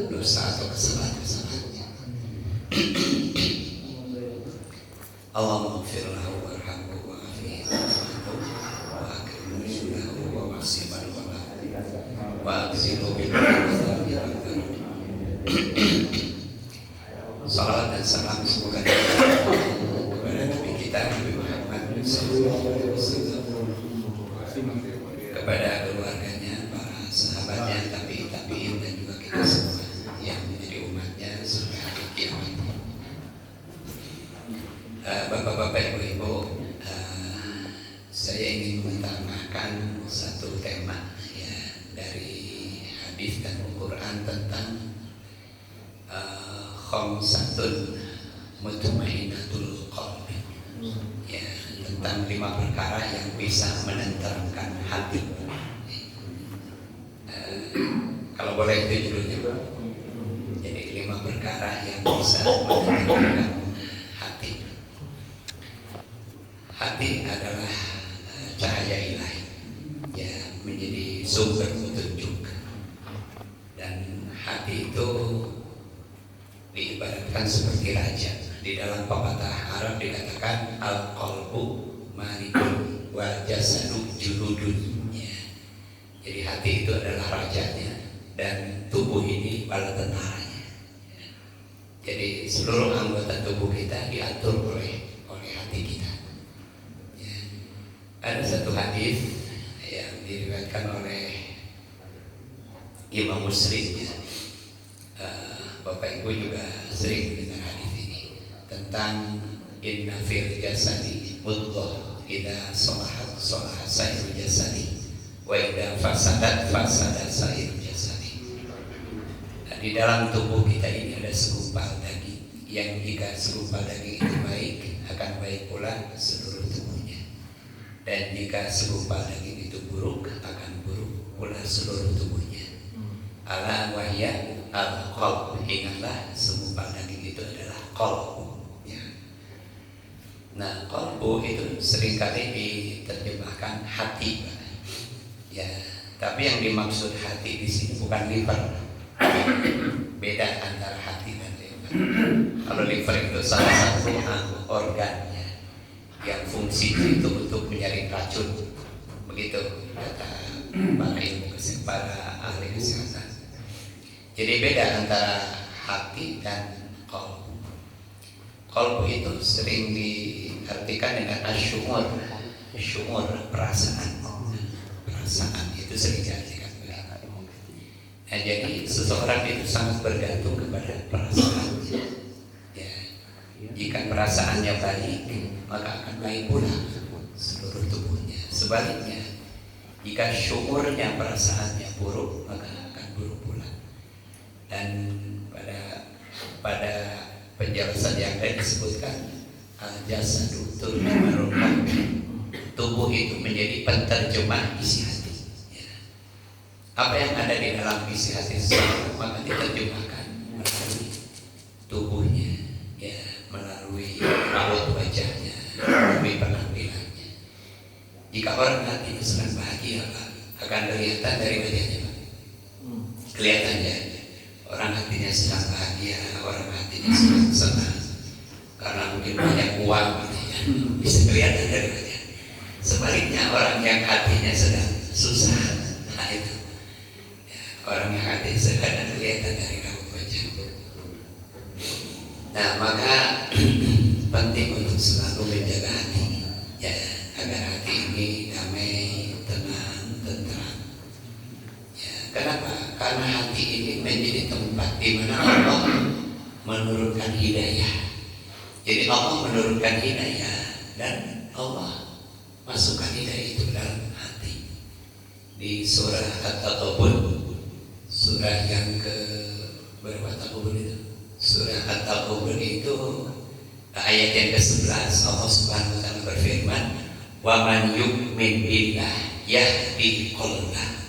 dosa atau kesalahan-kesalahannya. Allahumma ighfir lahu warhamhu wa'afihi wa akrim nuzulahu wa wasi' marwalahu wa akzilhu bil salawat dan salam semoga kepada Nabi kita Nabi Muhammad kepada keluarganya, para sahabatnya, tabi'in dan juga kita semua yang menjadi umatnya sampai hari kiamat. Bapak-bapak, ibu-ibu, saya ingin mengutamakan satu tema ya dari hadis dan Al-Quran tentang khamsatun mutmainnatul qalbi, ya, tentang 5 perkara yang bisa menenteramkan hati. Kalau boleh itu judulnya. Jadi 5 perkara yang bisa menenteramkan hati. Hati adalah cahaya ilahi, ya, menjadi sumber petunjuk. Dan hati itu diibaratkan seperti raja. Di dalam pepatah Arab dikatakan al-qalbu malikun wa jasadu juludun, ya. Jadi hati itu adalah rajanya dan tubuh ini bala tentaranya, ya. Jadi seluruh anggota tubuh kita diatur oleh hati kita. Ada satu hadis yang diriwayatkan oleh Imam Muslim, ya. Bapak Ibu juga sering mendengar hadis ini tentang inna fil jasadi mudghah idza salahat salaha sairul jasadi wa idza fasadat fasada sairul jasadi. Di dalam tubuh kita ini ada segumpal daging yang jika segumpal daging itu baik akan baik pula seluruh tubuhnya. Dan jika segumpal daging itu buruk akan buruk pula seluruh tubuhnya. Ala wahya al-qalb, ingatlah segumpal daging itu adalah qalb, ya. Nah, qalbu itu seringkali diterjemahkan hati, ya. Tapi yang dimaksud hati di sini bukan liver. Beda antara hati dan liver. Kalau liver itu salah satu organnya yang fungsinya itu untuk menyaring racun, begitu kata para ilmu kesehatan, para ahli kesehatan. Jadi beda antara hati dan qalbu. Qalbu itu sering diartikan dengan asyumur, perasaan. Perasaan itu sering diartikan. Nah, jadi seseorang itu sangat bergantung kepada perasaan. Ya. Jika perasaannya baik, maka akan baik pula seluruh tubuhnya. Sebaliknya, jika syukurnya perasaannya buruk, maka akan buruk pula. Dan pada penjelasan yang lain disebutkan al-jasadu turjumanul qalbi, tubuh itu menjadi penterjemah isi hati, ya. Apa yang ada di dalam isi hati seseorang maka diterjemahkan melalui tubuhnya, ya, melalui raut wajahnya, melalui penampilannya. Jika orang hatinya sedang bahagia, akan kelihatan dari wajahnya, kelihatannya. Orang hatinya sedang bahagia, orang hatinya sedang senang karena mungkin banyak uang, ya, bisa kelihatan dari wajah. Sebaliknya orang yang hatinya sedang susah, nah itu, ya, orang yang hatinya sedang kelihatan dari raut wajah. Nah, maka penting untuk selalu menjaga hati, ya, agar hati ini damai, tenang, tentram. Ya, kenapa? Karena hati ini menjadi tempat di mana Allah menurunkan hidayah. Jadi Allah menurunkan hidayah dan Allah masukkan hidayah itu dalam hati. Di surah At-Taghabun, surah yang ke berapa Taghabun itu? Surah At-Taghabun itu ayat yang ke-11, Allah Subhanahu wa taala berfirman, "Wa man yu'min billah yahdi qalbah."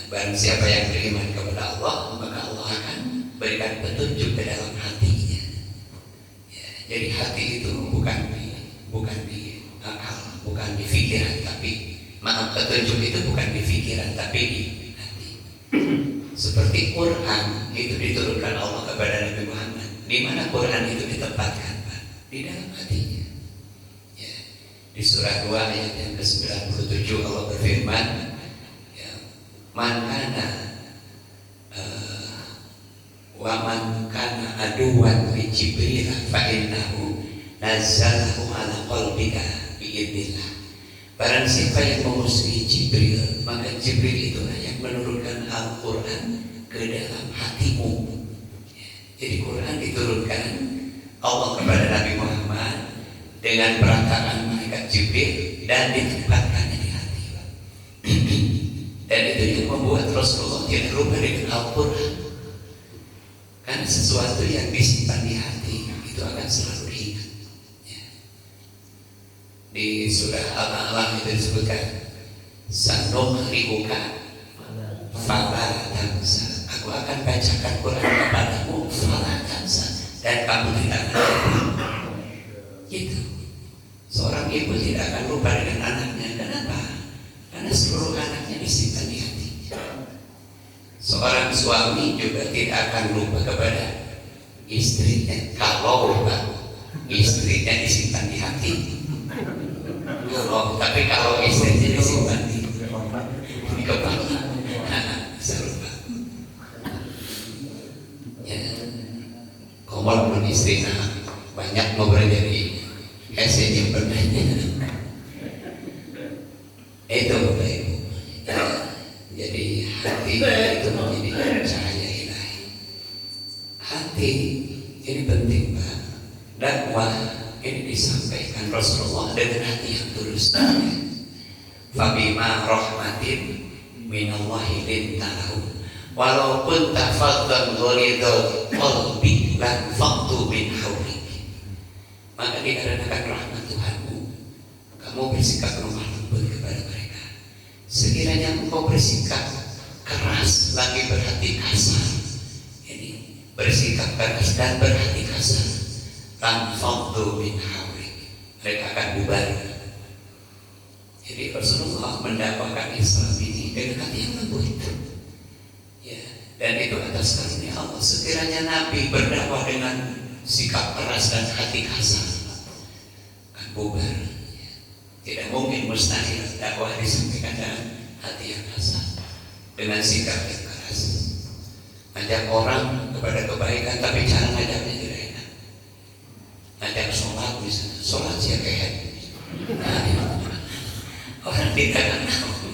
Barang siapa yang beriman kepada Allah, maka Allah akan berikan petunjuk ke dalam hatinya. Ya, jadi hati itu bukan di akal, bukan di pikiran, tapi petunjuk itu bukan di pikiran, tapi di hati. Seperti Quran itu diturunkan Allah kepada Nabi Muhammad. Di mana Quran itu ditempatkan, Pak? Di dalam hatinya. Ya. Di surah 2 ayat yang ke-97 Allah berfirman, ya, man kana wa man kana aduwan li Jibril fa innahu nazzalahu ala qalbika biidznillah. Barang siapa yang memusuhi Jibril, maka Jibril itulah yang menurunkan Al-Quran ke dalam hatimu. Jadi Quran diturunkan Allah kepada Nabi Muhammad dengan perantaraan malaikat Jibril dan ditempatkannya di hati. Dan itu yang membuat Rasulullah tidak lupa dengan Al-Quran. Karena sesuatu yang disimpan di hati itu akan selalu diingat. Ya. Di surah Al-A'la itu disebutkan, sanuqri'uka fala tansa. Aku akan bacakan Quran kepadamu fala tansa, dan kamu tidak akan lupa. Gitu. Seorang ibu tidak akan lupa dengan anaknya. Kenapa? Karena seluruh anaknya disimpan di hati. Seorang suami juga tidak akan lupa kepada istrinya kalau istrinya disimpan di hati. Tapi kalau istrinya disimpan di kepala, bisa lupa. Ya, kalau pun istrinya banyak ngobrol jadi kasih pernahnya. Itu Bapak Ibu. Ya. Jadi hati itu menjadi cahaya ilahi. Hati ini penting, Pak. Dakwah ini disampaikan Rasulullah dengan hati yang tulus. Fabima rahmatin minallahi lintahu walau kunta faddan ghalidhal qalbi lan faqtu min hawlik. Maka dikarenakan rahmat Tuhanmu, kamu bersikap lemah lembut kepada mereka. Sekiranya engkau bersikap keras lagi berhati kasar, ini bersikap keras dan berhati kasar, tanfaddu min hawlik, mereka akan bubar. Jadi Rasulullah mendakwakan Islam ini dengan hati yang lembut. Ya, dan itu atas karunia Allah. Sekiranya Nabi berdakwah dengan sikap keras dan hati kasar, akan bubar. Tidak mungkin, mustahil dakwah disampaikan dengan hati yang kasar, dengan sikap yang keras. Ajak orang kepada kebaikan, tapi cara ngajaknya tidak enak. Ajak sholat misalnya, sholat sih kayak orang tidak tahu.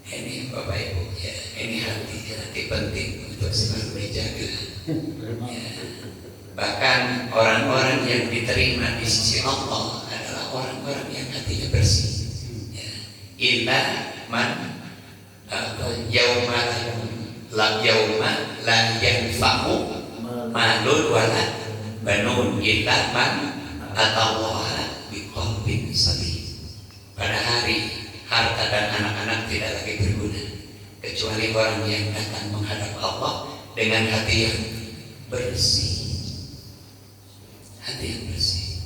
Ini Bapak Ibu, ya, ini hati penting untuk selalu dijaga. Ya. Bahkan orang-orang yang diterima di sisi Allah adalah orang-orang yang hatinya bersih. Ya. Illa man yauma la yanfa'u malun wala banun illa man atallaha biqalbin salim. Pada hari harta dan anak-anak tidak lagi berguna kecuali orang yang datang menghadap Allah dengan hati yang bersih. Hati yang bersih.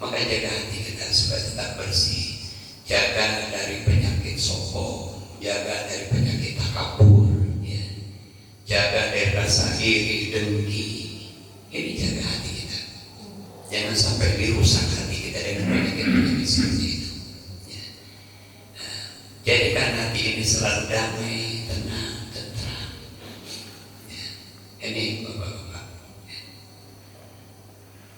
Maka jaga hati kita supaya tetap bersih. Jaga dari penyakit sombong, jaga dari penyakit takabur, ya. Jaga dari rasa iri, dengki. Ini jaga hati kita. Jangan sampai dirusak hati kita dengan penyakit-penyakit seperti itu. Ya. Jadikan hati ini selalu damai, tenang, tentram. Ya. Ini Bapak-Bapak.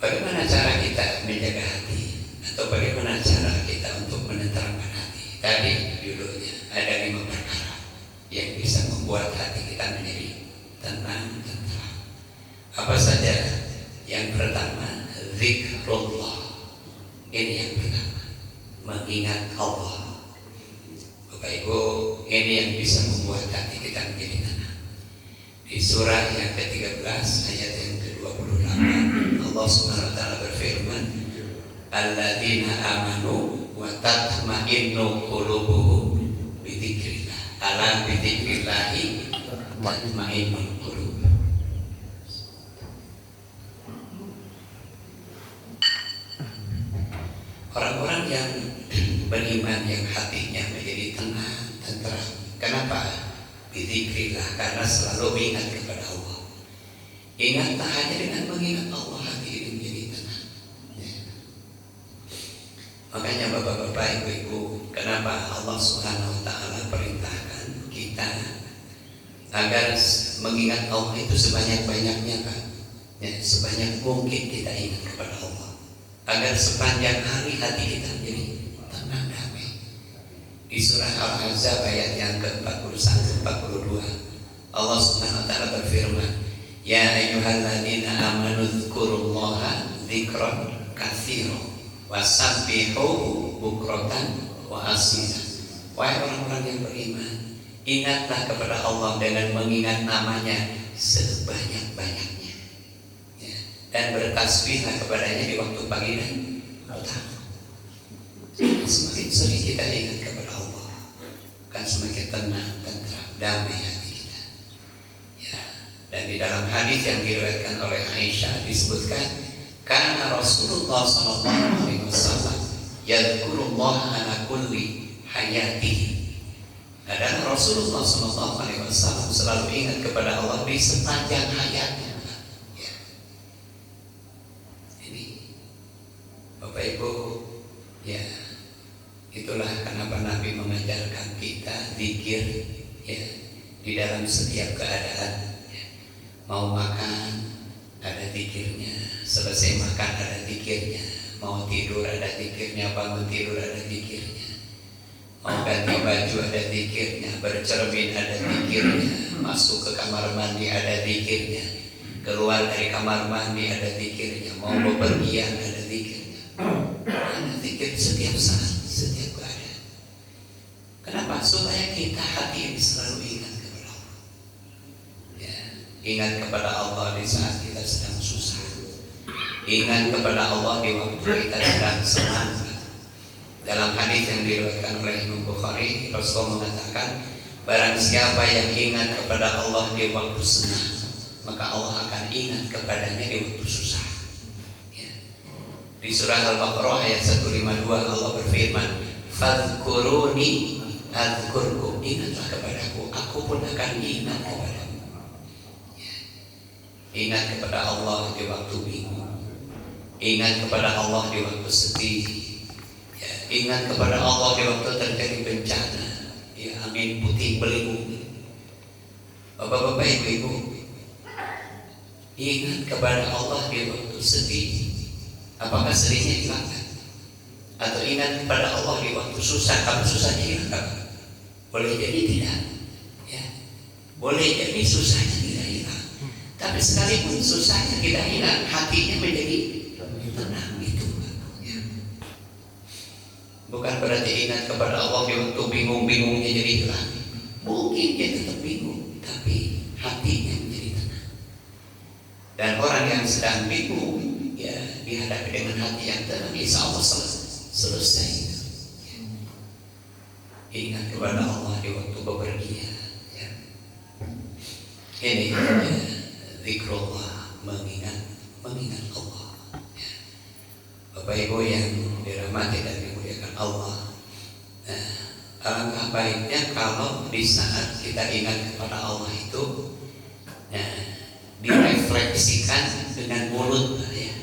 Bagaimana cara kita menjaga hati, atau bagaimana cara kita untuk menenteramkan hati? Tadi judulnya ada 5 perkara yang bisa membuat hati kita menjadi tenang, tentram. Apa saja? Yang pertama, zikrullah. Ini yang pertama, mengingat Allah. Bapak Ibu, ini yang bisa membuat hati kita menjadi tenang. Di surah yang ke-13 ayat yang ke-28 Allah Subhanahu wa taala berfirman, alladzina amanu wa tatma'innu qulubuhum bi dzikrillah. Ala bi dzikrillah tatma'innul qulub. Orang-orang yang beriman yang hatinya menjadi tenang, tenteram. Kenapa? Bidzikrillah, karena selalu ingat kepada Allah. Ingat tak hanya dengan mengingat Allah hati ini menjadi tenang. Ya. Makanya bapak-bapak, ibu-ibu, kenapa Allah Subhanahu wa Ta'ala perintahkan kita agar mengingat Allah itu sebanyak-banyaknya, Pak. Ya, sebanyak mungkin kita ingat kepada Allah, agar sepanjang hari hati kita menjadi tenang, damai. Di surah Al-Ahzab ayat yang ke-41-42, Allah Subhanahu wa Ta'ala berfirman, ya ayyuhalladzina amanu dzkurullaha dzikran katsiran wasabbihuhu bukratan wa asila. Wahai orang-orang yang beriman, ingatlah kepada Allah dengan mengingat namanya sebanyak-banyaknya, ya, dan bertasbihlah kepadanya di waktu pagi dan petang. Semakin sering kita ingat kepada Allah, kan semakin tenang, tentram, damai hati kita. Ya. Dan di dalam hadis yang diriwayatkan oleh Aisyah disebutkan, karena Rasulullah SAW yadhkurullah ala kulli hayatihi. Adalah Rasulullah SAW selalu ingat kepada Allah di sepanjang hayatnya. Ya. Ini Bapak Ibu, ya, itulah kenapa Nabi mengajarkan kita zikir, ya, di dalam setiap keadaan. Ya. Mau makan ada zikirnya, selesai makan ada zikirnya, mau tidur ada zikirnya, bangun tidur ada zikirnya, mau ganti baju ada zikirnya, bercermin ada zikirnya, masuk ke kamar mandi ada zikirnya, keluar dari kamar mandi ada zikirnya, mau bepergian ada zikirnya. Ada zikir setiap saat, setiap keadaan. Kenapa? Supaya kita hati ini selalu ingat kepada Allah. Ya, ingat kepada Allah di saat kita sedang susah. Ingat kepada Allah di waktu kita sedang senang. Dalam hadis yang diriwayatkan oleh Imam Bukhari, Rasulullah mengatakan, barang siapa yang ingat kepada Allah di waktu senang, maka Allah akan ingat kepadanya di waktu susah. Ya. Di surah Al-Baqarah ayat 152 Allah berfirman, fadhkuruni adzkurkum, ingatlah kepadaku, aku pun akan ingat kepadamu. Ya. Ingat kepada Allah di waktu bingung, ingat kepada Allah di waktu sedih, ya, ingat kepada Allah di waktu terjadi bencana, ya, angin puting beliung. Bapak-bapak, ibu-ibu, ingat kepada Allah di waktu sedih. Apakah sedihnya hilang? Atau ingat kepada Allah di waktu susah, kalau susahnya hilang? Boleh jadi tidak, ya. Boleh jadi susahnya tidak hilang, tapi sekalipun susahnya tidak hilang, hatinya menjadi tenang, itu, ya. Bukan berarti ingat kepada Allah di waktu bingung-bingungnya jadi hilang. Mungkin dia tetap bingung, tapi hatinya menjadi tenang. Dan orang yang sedang bingung, ya, dihadapi dengan hati yang tenang, insya Allah selesai. Ya. Ingat kepada Allah di waktu bepergian, ya. Ini, ya, zikrullah, mengingat Allah. Ya. Bapak Ibu yang dirahmati dan dimuliakan Allah, alangkah baiknya kalau di saat kita ingat kepada Allah itu, ya, direfleksikan dengan mulut, ya.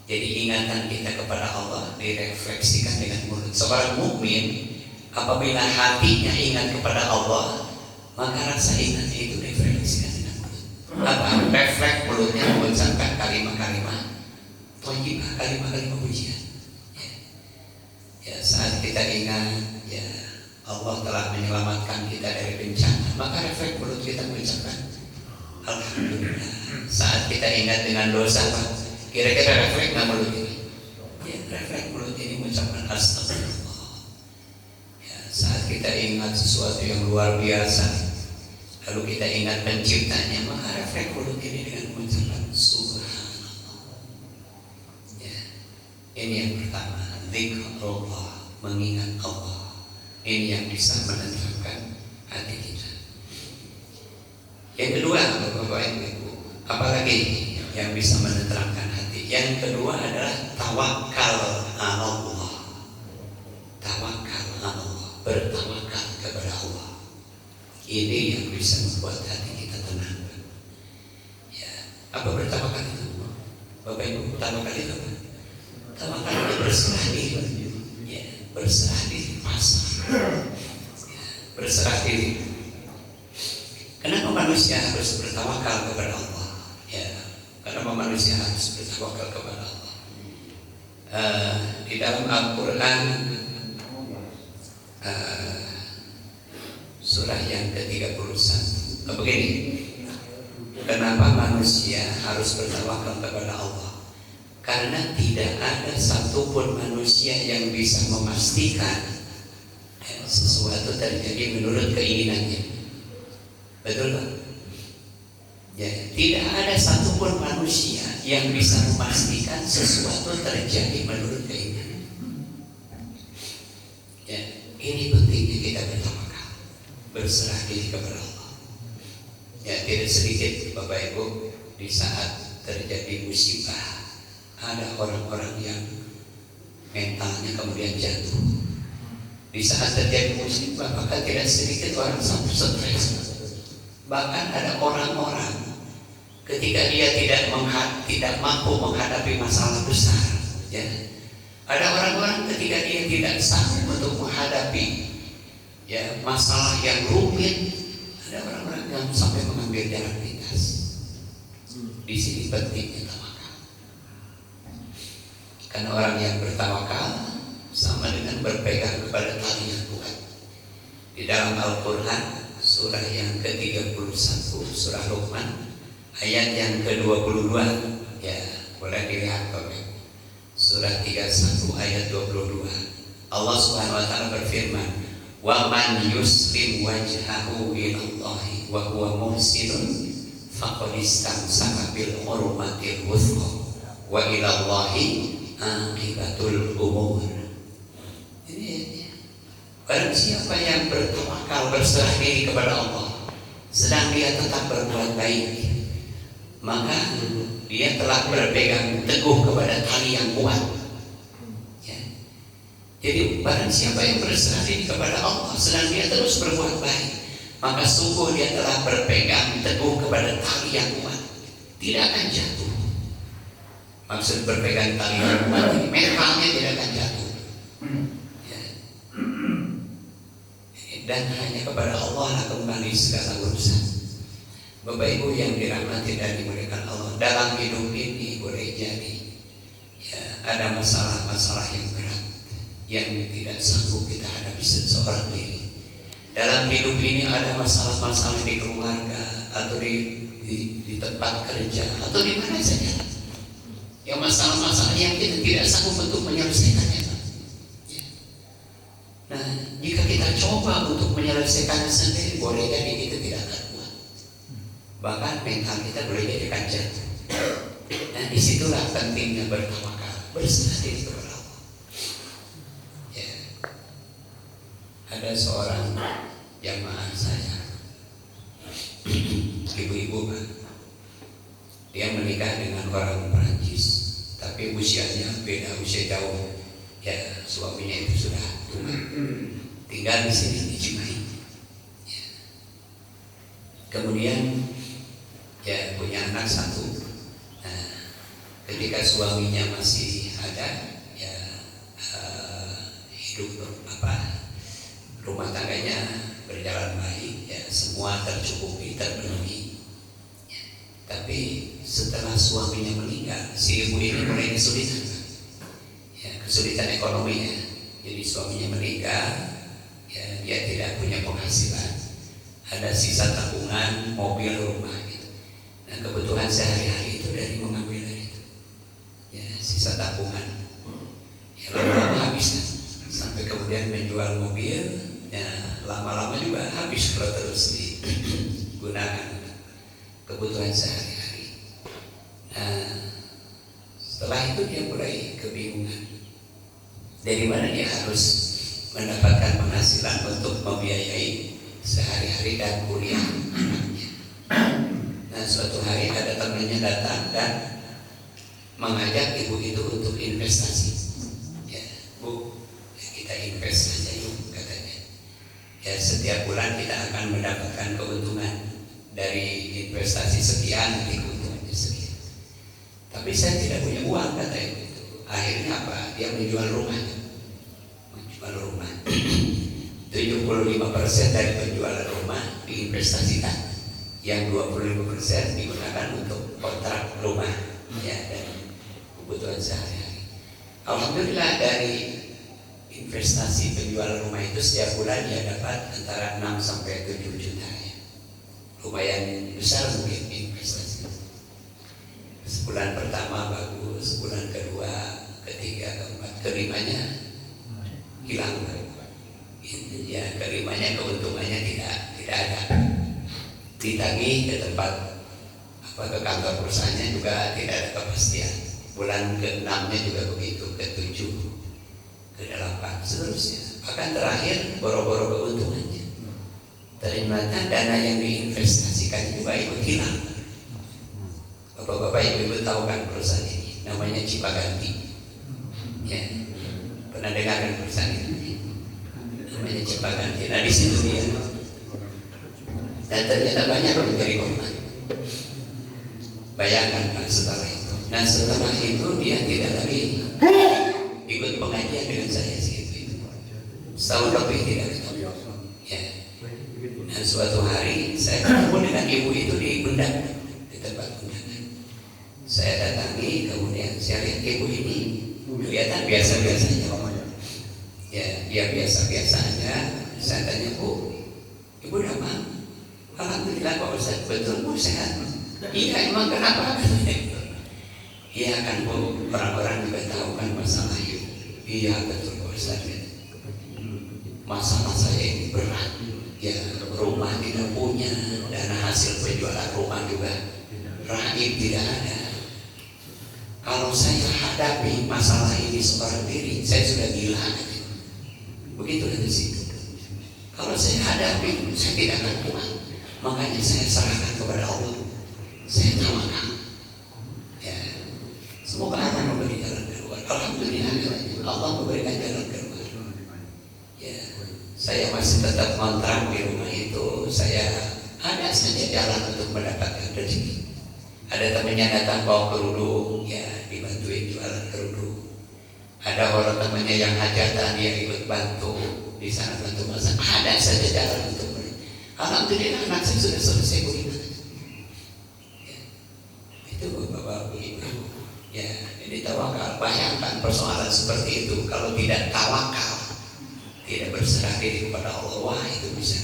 Jadi ingatan kita kepada Allah direfleksikan dengan mulut. Seorang mukmin apabila hatinya ingat kepada Allah, maka rasa ingatnya itu direfleksikan dengan mulut. Apa? Refleks mulutnya mengucapkan kalimat-kalimat thayyibah, kalimat-kalimat pujian. Ya. Ya, saat kita ingat, ya, Allah telah menyelamatkan kita dari bencana, maka refleks mulut kita mengucapkan alhamdulillah. Saat kita ingat dengan dosa, kira-kira refleks nggak mulut ini? Ya, refleks mulut ini mengucapkan astagfirullah. Ya, saat kita ingat sesuatu yang luar biasa, lalu kita ingat penciptanya, maka refleks mulut ini dengan mengucapkan subhanallah. Ya, ini yang pertama, zikrullah, mengingat Allah. Ini yang bisa menenangkan hati kita. Yang kedua, Bapak Ibu, apalagi yang bisa menenteramkan hati? Yang kedua adalah tawakal Allah. Tawakal Allah, bertawakal kepada Allah. Ini yang bisa membuat hati kita tenang. Ya, apa bertawakal itu? Bapak Ibu, pertama kali apa? Pertama kali berserah diri. Ya, berserah diri, pasrah. Ya, berserah diri. Kenapa manusia harus bertawakal kepada Allah? Ya, karena manusia harus bertawakal kepada Allah. Di dalam Al-Quran surah yang ke-31 begini, kenapa manusia harus bertawakal kepada Allah? Karena tidak ada satupun manusia yang bisa memastikan sesuatu terjadi menurut keinginannya. Betul Pak? Ya, tidak ada satupun manusia yang bisa memastikan sesuatu terjadi menurut keinginan. Ya, ini pentingnya kita bertawakal, berserah diri kepada Allah. Ya, tidak sedikit Bapak Ibu di saat terjadi musibah ada orang-orang yang mentalnya kemudian jatuh. Di saat terjadi musibah maka tidak sedikit orang sampai stres. Bahkan ada orang-orang ketika dia tidak mampu menghadapi masalah besar, ya. Ada orang-orang ketika dia tidak sanggup untuk menghadapi ya masalah yang rumit, ada orang-orang yang sampai mengambil jalan pintas. Di sini pentingnya tawakal. Karena orang yang bertawakal sama dengan berpegang kepada tali yang kuat. Di dalam Al-Quran surah yang ke-31 surah Luqman ayat yang ke-22, ya boleh dilihat Bapak. Surah 31 ayat 22. Allah Subhanahu wa taala berfirman, "Wa man yuslim wajhahu ilallahi wa huwa muhsinun faqad istamsaka bil hurmatil wuthqa wa ilallahi aqibatul umur." Ini barang siapa yang bertawakal, berserah diri kepada Allah, sedang dia tetap berbuat baik, maka dia telah berpegang teguh kepada tali yang kuat. Ya. Jadi barang siapa yang berserah diri kepada Allah, sedang dia terus berbuat baik, maka sungguh dia telah berpegang teguh kepada tali yang kuat, tidak akan jatuh. Maksud berpegang tali yang kuat ini mentalnya tidak akan jatuh. Ya. Dan hanya kepada Allah lah kembali segala urusan. Bapak Ibu yang dirahmati dan dimuliakan Allah, dalam hidup ini boleh jadi ya, ada masalah-masalah yang berat yang tidak sanggup kita hadapi seorang diri. Dalam hidup ini ada masalah-masalah di keluarga atau di tempat kerja atau di mana saja. Yang masalah-masalah yang kita tidak sanggup untuk menyelesaikannya. Ya. Nah, jika kita coba untuk menyelesaikannya sendiri, boleh jadi kita tidak akan kuat. Bahkan mental kita boleh jadi jatuh. Dan disitulah pentingnya bertawakal, berserah diri kepada Allah. Ya. Ada seorang jamaah saya, ibu-ibu kan, dia menikah dengan orang Perancis, tapi usianya beda, usia jauh. Ya, suaminya itu sudah tua, tinggal di sini di Cimahi. Ya. Kemudian ya punya anak satu. Nah, ketika suaminya masih ada, ya hidup rumah tangganya berjalan baik, ya semua tercukupi, terpenuhi. Ya. Tapi setelah suaminya meninggal, si ibu ini mulai kesulitan, ya kesulitan ekonominya. Jadi suaminya meninggal, ya dia tidak punya penghasilan, ada sisa tabungan, mobil, rumah gitu. Nah kebutuhan sehari-hari itu dari mengambil dari itu, ya sisa tabungan. Ya lama-lama habis kan, sampai kemudian menjual mobil, ya lama-lama juga habis kalau terus digunakan kebutuhan sehari-hari. Nah setelah itu dia mulai kebingungan. Dari mana dia harus mendapatkan penghasilan untuk membiayai sehari-hari dan kuliah anaknya. Nah suatu hari ada temannya datang dan mengajak ibu itu untuk investasi. Ya, Bu, kita invest saja yuk katanya. Ya, setiap bulan kita akan mendapatkan keuntungan dari investasi sekian, nanti keuntungannya sekian. Tapi saya tidak punya uang, kata ibu itu. Akhirnya apa? Dia menjual rumahnya. Menjual rumah. 75% dari penjualan rumah diinvestasikan. Yang 25% digunakan untuk kontrak rumah, ya, dan kebutuhan sehari-hari. Alhamdulillah dari investasi penjualan rumah itu setiap bulan dia dapat antara 6 sampai 7 juta, ya. Lumayan besar mungkin investasi. Sebulan pertama bagus, sebulan kedua, ketiga, keempat, kelimanya hilang. Ya, kelimanya keuntungannya tidak ada. Ditagih ke tempat ke kantor perusahaannya juga tidak ada kepastian. Bulan ke-6-nya juga begitu, ke-7, ke-8, seterusnya. Bahkan terakhir boro-boro keuntungannya. Ternyata dana yang diinvestasikan juga ikut hilang. Bapak-bapak, ibu-ibu tahu kan perusahaan ini? Namanya Cipaganti. Ya, pernah dengar kan perusahaan ini? Namanya Cipaganti. Nah, di situ dia. Dan ternyata banyak yang menjadi korban. Bayangkan kan setelah itu. Nah, setelah itu dia tidak lagi ikut pengajian dengan saya segitu. Setahun lebih tidak ketemu. Ya. Dan suatu hari saya ketemu dengan ibu itu di Bundang, di tempat undangan. Saya datangi, kemudian saya lihat ibu ini kelihatan biasa-biasa aja. Ya, dia biasa-biasa aja. Saya tanya, Bu, ibu udah apa? Alhamdulillah Pak Ustaz, betul Bu, sehat. Iya, emang kenapa? Iya kan Bu, orang-orang juga tahu kan masalah itu. Iya betul Pak Ustaz. Masalah saya ini berat. Ya, rumah tidak punya, dana hasil penjualan rumah juga raib tidak ada. Kalau saya hadapi masalah ini seorang diri, saya sudah gila. Begitu dari situ. Kalau saya hadapi, saya tidak akan kuat. Makanya saya serahkan kepada Allah. Saya tawakal. Ya, semoga Allah memberi jalan keluar. Alhamdulillah, Allah memberikan jalan keluar. Ya, saya masih tetap kontrak di rumah itu. Saya ada saja jalan untuk mendapatkan rezeki. Ada temannya datang bawa kerudung, ya dibantuin jualan kerudung. Ada orang temannya yang hajatan, dia ikut bantu di sana bantu masak. Ada saja jalan untuk beri. Alhamdulillah anak saya sudah selesai kuliah. Ya, itu bapak ibu. Ya, jadi tawakal. Bayangkan persoalan seperti itu. Kalau tidak tawakal, tidak berserah diri kepada Allah, wah itu bisa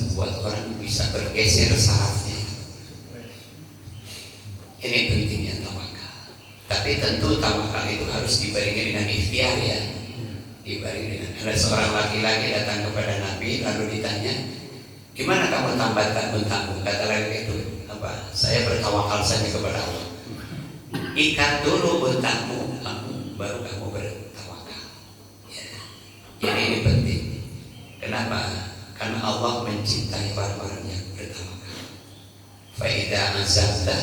membuat orang bisa bergeser sarafnya. Ini pentingnya tawakal. Tapi tentu tawakal itu harus dibarengi dengan ikhtiar, ya. Dibarengi dengan. Ada seorang laki-laki datang kepada Nabi lalu ditanya, gimana kamu tambatkan untamu? Kata laki itu, apa? Saya bertawakal saja kepada Allah. Ikat dulu untamu, baru kamu bertawakal. Ya. Jadi ini penting. Kenapa? Karena Allah mencintai orang-orang yang bertawakal. Fa idza azamta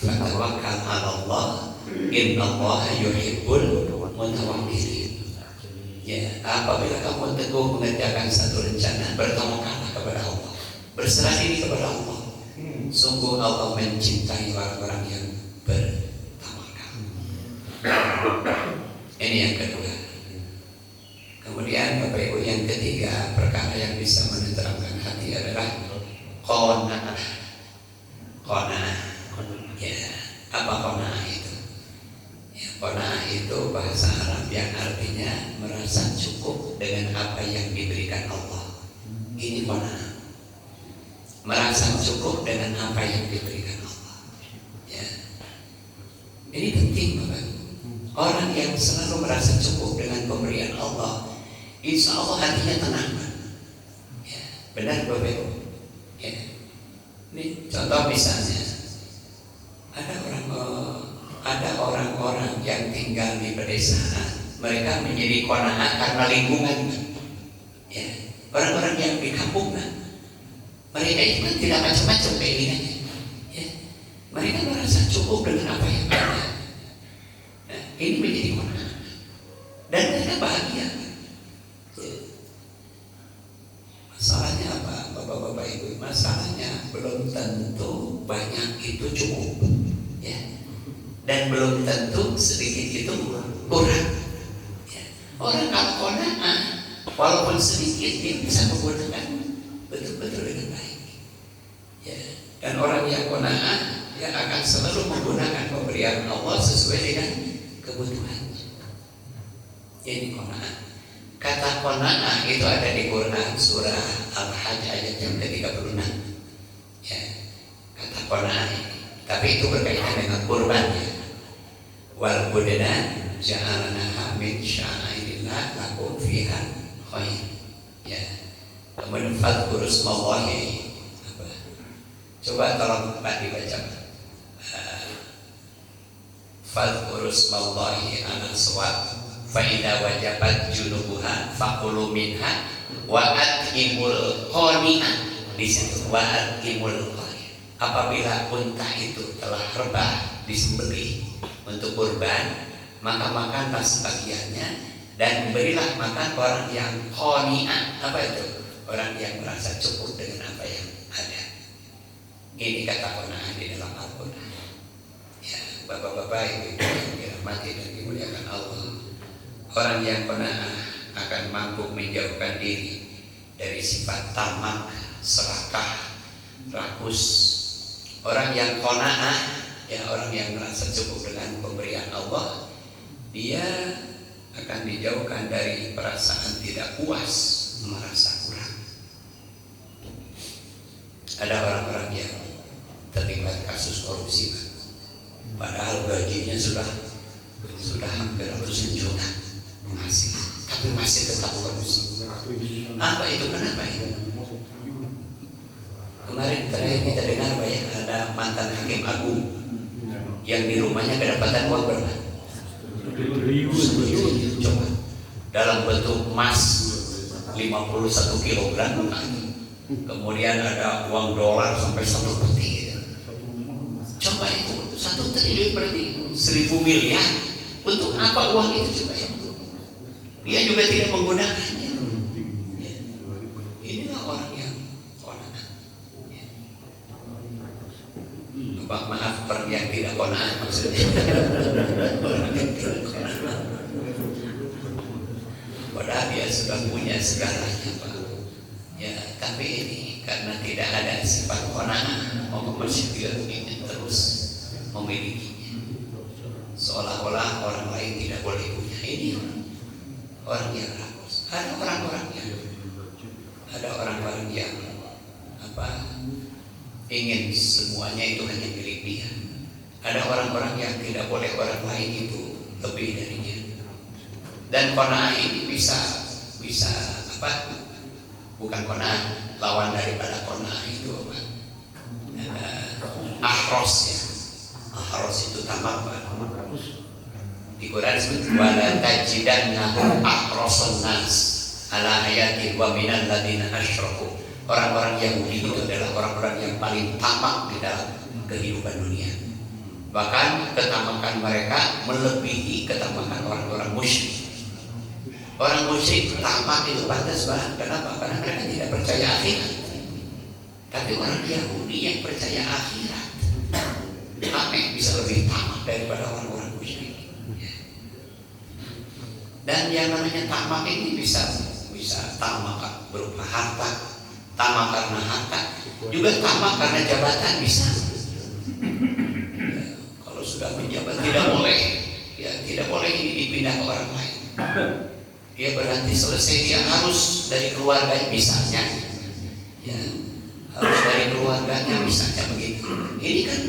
fatawakkal 'ala Allah, innallaha yuhibbul mutawakkilin. Ya, apabila kamu teguh mengerjakan satu rencana, bertawakallah kepada Allah, berserah diri kepada Allah. Sungguh Allah mencintai orang-orang yang bertawakal. Ini yang kedua. Kemudian Bapak Ibu, yang ketiga, perkara yang bisa menenteramkan hati adalah qanaah. Qanaah. Ya, apa qanaah itu? Ya, qanaah itu bahasa Arab yang artinya merasa cukup dengan apa yang diberikan Allah. Ini qanaah. Merasa cukup dengan apa yang diberikan Allah. Ya. Ini penting Bapak. Orang yang selalu merasa cukup dengan pemberian Allah, insya Allah hatinya tenang. Ya, benar Bapak Ibu. Ya. Ini contoh misalnya, ada orang-orang yang tinggal di pedesaan, mereka menjadi qanaah karena lingkungan. Ya, orang-orang yang di kampung, mereka itu kan tidak macam-macam keinginannya. Ya, mereka merasa cukup dengan apa yang ada. Nah, ini menjadi qanaah dan mereka bahagia. Ya. masalahnya belum tentu banyak itu cukup, ya. Dan belum tentu sedikit itu kurang. Ya. Orang kalau qanaah, walaupun sedikit dia bisa menggunakan betul-betul dengan baik. Ya. Dan orang yang qanaah dia akan selalu menggunakan pemberian Allah sesuai dengan kebutuhannya. Ini qanaah. Kata qanaah itu ada di Quran surah Al-Hajj ayat yang ke-36. Ya, kata qanaah ini. Tapi itu berkaitan dengan kurban, ya. Wal budna ja'alnaha min sya'airillah lakum fiha khair. Ya. Kemudian fadhkuru smallahi. Coba tolong Pak dibaca. Fadhkuru smallahi ala suwab fa'idha wajabat junubuha faqulu minha wa at'imul qani'ah. Di situ wa at'imul qani'ah. Apabila unta itu telah rebah disembelih untuk kurban, maka makanlah sebagiannya dan berilah makan orang yang qani'ah. Apa itu? Orang yang merasa cukup dengan apa yang ada. Ini kata qanaah di dalam Al-Quran. Ya, bapak-bapak, ibu-ibu yang dirahmati dan dimuliakan Allah. Orang yang qanaah akan mampu menjauhkan diri dari sifat tamak, serakah, rakus. Orang yang qanaah, ya orang yang merasa cukup dengan pemberian Allah, dia akan dijauhkan dari perasaan tidak puas, merasa kurang. Ada orang-orang yang terlibat kasus korupsi, padahal gajinya sudah hampir ratusan juta masih, tapi masih tetap korupsi. Apa itu? Kenapa itu? Kemarin terakhir kita dengar banyak ada mantan hakim agung yang di rumahnya kedapatan uang berapa? Coba dalam bentuk emas 51 kilogram, kemudian ada uang dolar sampai 1 peti. Coba itu 1 triliun berarti 1000 miliar. Untuk apa uang itu coba ya? Dia juga tidak menggunakannya. Ya. Inilah orang yang qanaah. Ya. Maaf, yang tidak qanaah maksudnya. Orang yang tidak qanaah. Padahal dia sudah punya segalanya, Pak. Ya, tapi ini karena tidak ada sifat qanaah, masyhur ingin terus memilikinya. Seolah-olah orang lain tidak boleh punya. Ini orang yang rakus. Ada orang-orang yang ingin semuanya itu hanya milik dia. Ada orang-orang yang tidak boleh orang lain itu lebih darinya. Dan qanaah ini bisa bukan qanaah, lawan daripada qanaah itu apa? Ahros, ya. Ahros itu tamak, Pak. Di Quran disebut wala tajidannahu ahrasan nas ala hayati wa minal ladina asyraku. Orang-orang Yahudi itu adalah orang-orang yang paling tamak di dalam kehidupan dunia. Bahkan ketamakan mereka melebihi ketamakan orang-orang musyrik. Orang musyrik tamak itu pantas banget. Kenapa? Karena mereka tidak percaya akhirat. Tapi orang Yahudi yang percaya akhirat, apa yang bisa lebih tamak daripada orang-orang musyrik? Dan yang namanya tamak ini bisa tamak berupa harta, tamak karena harta, juga tamak karena jabatan bisa. Ya, kalau sudah menjabat tidak boleh ini dipindah ke orang lain. Dia berhenti selesai, dia harus dari keluarganya misalnya, ya harus dari keluarganya misalnya begitu. Ini kan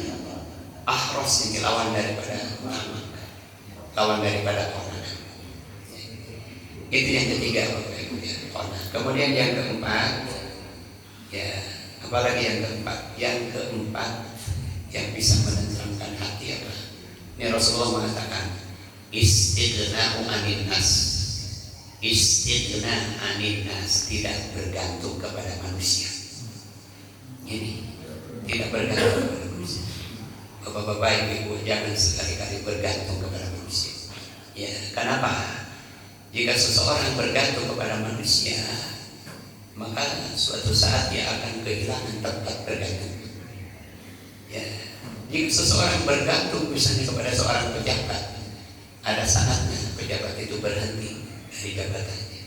ahros yang lawan daripada tamak, lawan daripada qanaah. Itu yang ketiga, Bapak Ibu, ya, qanaah. Kemudian yang keempat, ya, apalagi yang keempat? Yang keempat yang bisa menenteramkan hati apa? Ini Rasulullah mengatakan istighna'u 'anil nas. Istighna 'anil nas, tidak bergantung kepada manusia. Ini tidak bergantung kepada manusia. Bapak-bapak, Ibu, jangan sekali-kali bergantung kepada manusia. Ya, kenapa? Jika seseorang bergantung kepada manusia, maka suatu saat dia akan kehilangan tempat bergantung. Ya, jika seseorang bergantung misalnya kepada seorang pejabat, ada saatnya pejabat itu berhenti dari jabatannya.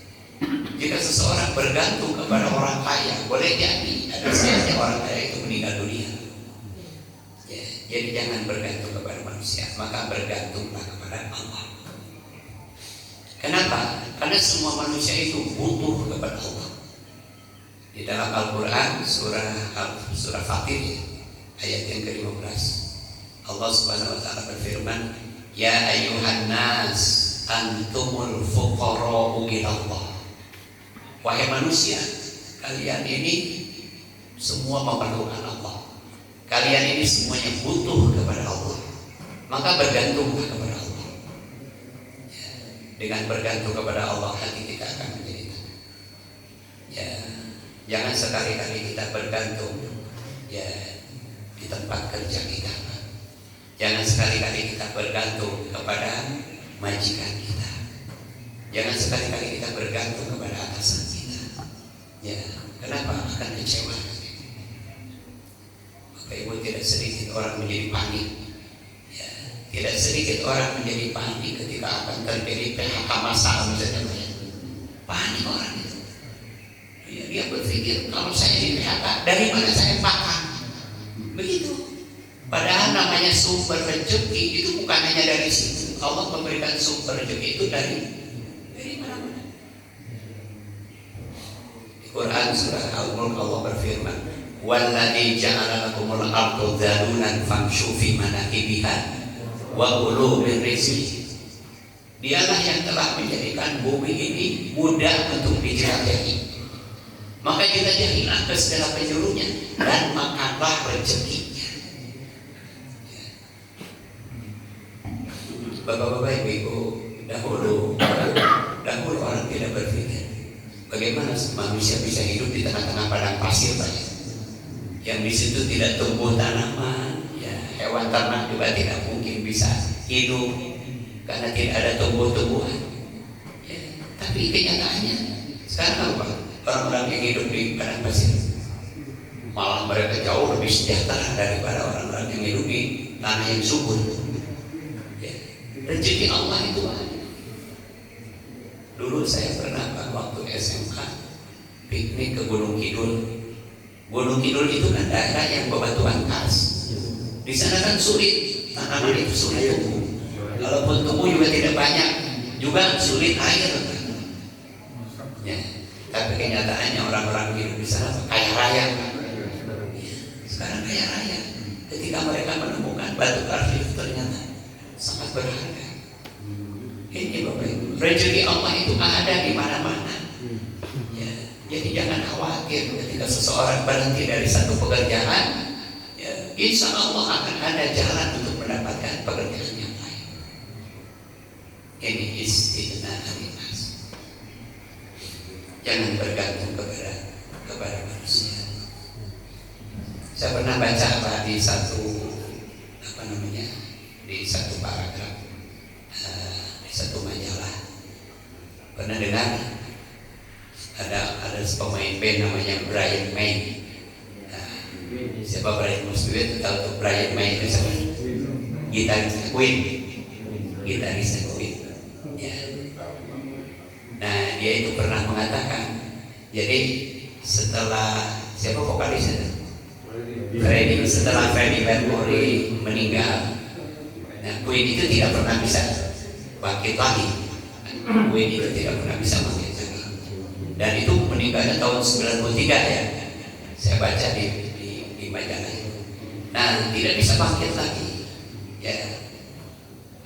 Jika seseorang bergantung kepada orang kaya, boleh jadi ada saatnya orang kaya itu meninggal dunia. Ya, jadi jangan bergantung kepada manusia, maka bergantunglah kepada Allah. Kenapa? Karena semua manusia itu butuh kepada Allah. Di dalam Al-Quran surah Fatir ayat yang ke-15, Allah Subhanahu wa taala berfirman, "Ya ayyuhan nas antumul fuqara'u ilallah." Wahai manusia, kalian ini semua memerlukan Allah. Kalian ini semuanya butuh kepada Allah. Maka bergantunglah kepada Allah. Ya, dengan bergantung kepada Allah, hati kita akan menjadi tenang. Ya, jangan sekali-kali kita bergantung ya di tempat kerja kita. Jangan sekali-kali kita bergantung kepada majikan kita. Jangan sekali-kali kita bergantung kepada atasan kita. Ya, kenapa? Akan kecewa. Maka ibu, tidak sedikit orang menjadi panik. Ya, tidak sedikit orang menjadi panik ketika akan terjadi PHK massal misalnya. Panik orang itu. Ya, dia berpikir kalau saya di PHK, dari mana saya makan? Begitu. Padahal namanya sumber rezeki itu bukan hanya dari situ. Allah memberikan sumber rezeki itu dari mana-mana. Di Quran surah Al-Mulk Allah berfirman, "Walladzi ja'ala lakumul arda dhalulan famshu fi manakibiha wa kulu min rizqihi." Dialah yang telah menjadikan bumi ini mudah untuk dijelajahi. Maka jelajahilah ke segala penjurunya dan makanlah rezekinya. Bapak-bapak, ibu-ibu, dahulu orang tidak berpikir bagaimana manusia bisa hidup di tengah-tengah padang pasir banyak, yang di situ tidak tumbuh tanaman, ya, hewan ternak juga tidak mungkin bisa hidup karena tidak ada tumbuh-tumbuhan. Ya, tapi kenyataannya sekarang apa? Orang-orang yang hidup di padang pasir malah mereka jauh lebih sejahtera daripada orang-orang yang hidup di tanah yang subur. Rezeki Allah itu ada. Dulu saya pernah waktu SMK piknik ke Gunung Kidul. Gunung Kidul itu kan daerah yang bebatuan khas. Di sana kan sulit, tanaman itu sulit tumbuh. Kalaupun tumbuh juga tidak banyak, juga sulit air. Ya, tapi kenyataannya orang-orang hidup di sana kaya raya. Sekarang kaya raya. Ketika mereka menemukan batu karif ternyata sangat berharga. Ini Bapak Ibu, rezeki Allah itu ada di mana-mana. Ya, jadi jangan khawatir ketika seseorang berhenti dari satu pekerjaan. Ya, insya Allah akan ada jalan untuk mendapatkan pekerjaan yang lain. Ini istighna alinas. Jangan bergantung kepada manusia. Saya pernah baca di satu paragraf, di satu majalah. Pernah dengar ada pemain band namanya Brian May. Siapa Brian May? Itu tahu tuh Brian May itu siapa? Gitaris Queen. Ya. Nah, dia itu pernah mengatakan, jadi setelah siapa vokalisnya? Setelah Freddie Mercury meninggal, nah, Queen itu tidak pernah bisa bangkit lagi. Queen itu tidak pernah bisa bangkit lagi. Dan itu meninggalnya tahun 93 ya. Saya baca di majalah itu. Nah, tidak bisa bangkit lagi. Ya,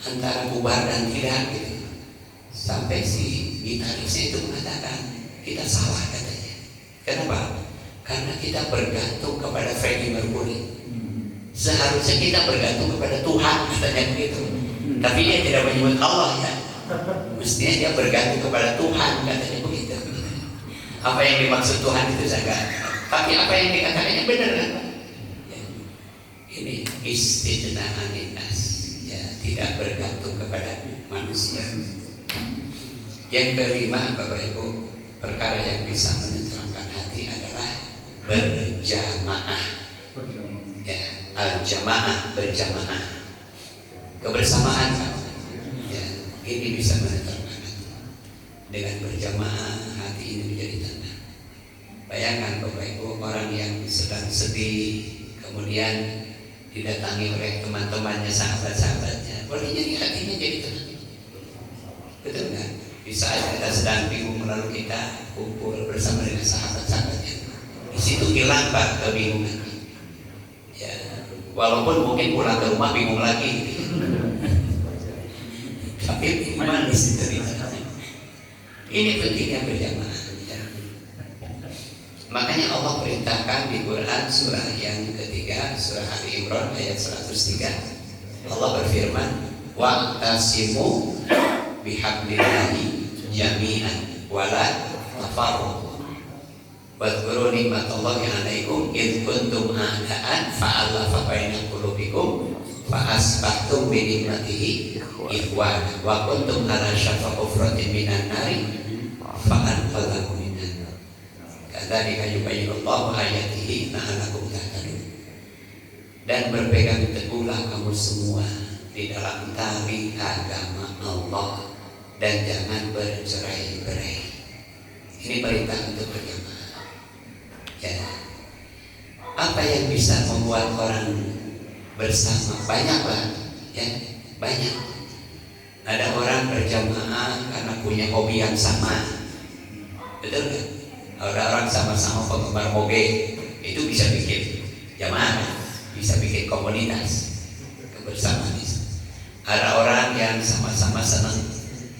antara bubar dan tidak gitu. Sampai si gitarisnya itu mengatakan kita salah katanya. Kenapa? Karena kita bergantung kepada Freddie Mercury. Seharusnya kita bergantung kepada Tuhan katanya begitu. Tapi dia tidak menyebut Allah ya. Mestinya dia bergantung kepada Tuhan katanya begitu. Apa yang dimaksud Tuhan itu saya enggak. Tapi apa yang dikatakannya benar kan? Ya. Ini istighna alinas. Ya, tidak bergantung kepada manusia. Yang kelima, Bapak Ibu, perkara yang bisa menenteramkan hati. berjamaah. Ya, al-jamaah, berjamaah, kebersamaan kan. Ya, ini bisa menentukan dengan berjamaah hati ini menjadi tenang. Bayangkan Bapak Ibu, orang yang sedang sedih kemudian didatangi oleh teman-temannya, sahabat-sahabatnya, boleh jadi hatinya jadi tenang. Betul nggak? Di saat kita sedang bingung lalu kita kumpul bersama dengan sahabat-sahabatnya, di situ hilang Pak kebingungan. Ya, walaupun mungkin pulang ke rumah bingung lagi, tapi manis ceritanya. Ini pentingnya berjamaah. Ya. Makanya Allah perintahkan di Quran surah yang ketiga, surah Ali Imran ayat 103. Allah berfirman, wa'tasimu bihablillahi jami'an wala tafarraqu wadhkuru nikmatallahi 'alaikum id kuntum a'da'an fa'alafa baina qulubikum fa asbahtum bi nikmatihi ikhwana wa kuntum ala syafa hufratin minan nari fa anqadhakum minan nar kadzalika yubayyinullahu ayatihi la'allakum tahtadun. Dan berpegang teguhlah kamu semua di dalam tali agama Allah dan jangan bercerai-berai. Ini perintah untuk berjamaah. Ya. Apa yang bisa membuat orang bersama? Banyaklah, ya, banyak. Ada orang berjamaah karena punya hobi yang sama, betul nggak? Ada orang sama-sama penggemar moge, itu bisa bikin jamaah, bisa bikin komunitas, kebersamaan. Ada orang yang sama-sama senang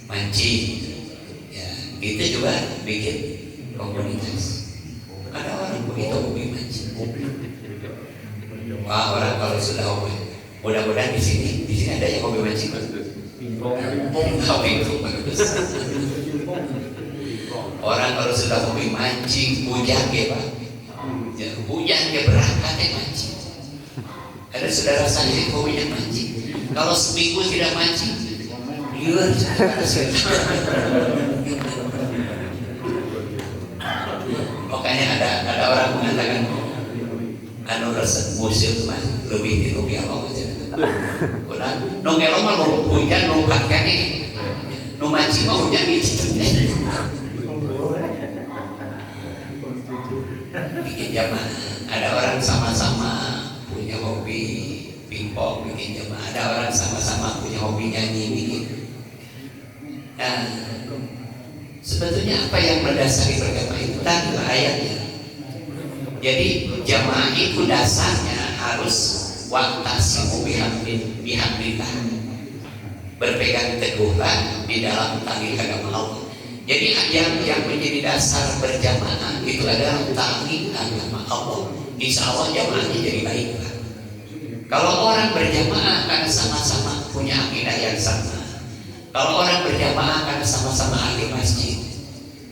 mancing, ya, itu juga bikin komunitas. Ada orang begitu hobi mancing. Wah, orang kalau sudah hobi, mudah-mudahan di sini ada yang hobi mancing. Orang kalau sudah hobi mancing, hujan ya Pak, ya, hujan dia berangkat ya mancing. Ada saudara saya hobinya mancing. Kalau seminggu tidak mancing, liur. Makanya ada orang mengatakan, anu resep musim mah lebih di rupiah Allah aja. Kurang, nongelo mah hujan lompat kan ini, nu mancing mah hujan itu. Bikin jamaah. Ada orang sama-sama punya hobi pingpong, bikin jamaah. Ada orang sama-sama punya hobi nyanyi, bikin. Nah, sebetulnya apa yang mendasari berjamaah itu tadi ayatnya. Jadi jamaah itu dasarnya harus wa'tasimu bihamdillah, berpegang teguhlah di dalam tali agama Allah. Jadi yang menjadi dasar berjamaah itu adalah tali agama Allah. Insya Allah jamaahnya jadi baiklah. Kalau orang berjamaah karena sama-sama punya akidah yang sama, kalau orang berjamaah karena sama-sama ahli masjid,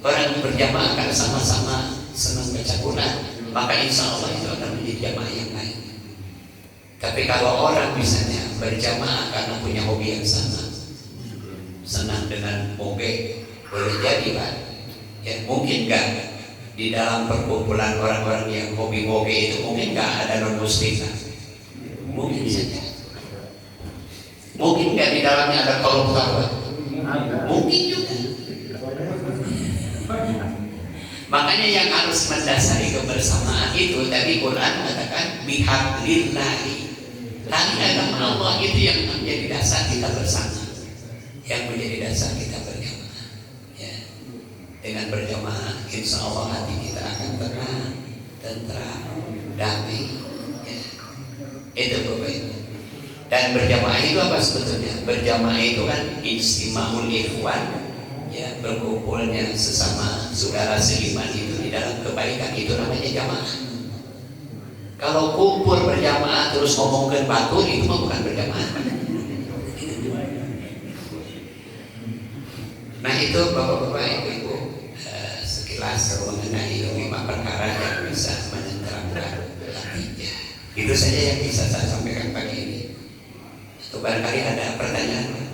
orang berjamaah karena sama-sama senang baca Quran, maka insya Allah itu akan menjadi jamaah yang baik. Tapi kalau orang misalnya berjamaah karena punya hobi yang sama, senang dengan moge, boleh jadi Pak, ya mungkin enggak di dalam perkumpulan orang-orang yang hobi moge itu mungkin enggak ada non muslim, mungkin saja. Mungkin enggak di dalamnya ada koruptor, mungkin juga. Makanya yang harus mendasari kebersamaan itu tadi Quran mengatakan bihablillahi, tali agama Allah itu yang menjadi dasar kita bersama, yang menjadi dasar kita berjamaah. Ya. Dengan berjamaah, insya Allah hati kita akan tenang, tentram, damai. Ya. Itu Bapak Ibu. Dan berjamaah itu apa sebetulnya? Berjamaah itu kan istimaul ikhwan. Ya, berkumpulnya sesama saudara seiman itu di dalam kebaikan, itu namanya jamaah. Kalau kumpul berjamaah terus ngomongkan batur, itu mah bukan berjamaah. Nah itu Bapak-bapak Ibu, sekilas mengenai 5 perkara yang bisa menenteramkan hatinya. Itu saja yang bisa saya sampaikan pagi ini. Atau barangkali ada pertanyaan.